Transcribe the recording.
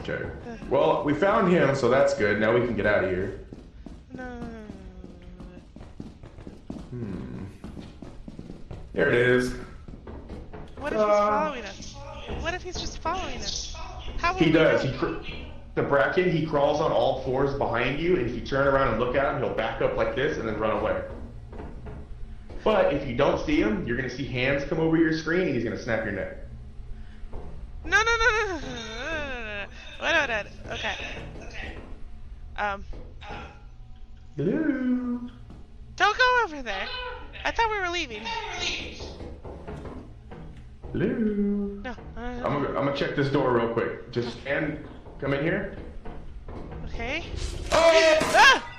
check. Well, we found him, so that's good. Now we can get out of here. No. There it is. What if he's following us? What if he's just following us? How will He we does. know? The Bracken, he crawls on all fours behind you, and if you turn around and look at him, he'll back up like this and then run away. But if you don't see him, you're going to see hands come over your screen, and he's going to snap your neck. No. Wait. Okay. Hello? Don't go over there. I thought we were leaving. Hello? No. I'm gonna check this door real quick. Just come in here. Okay. Oh! Ah!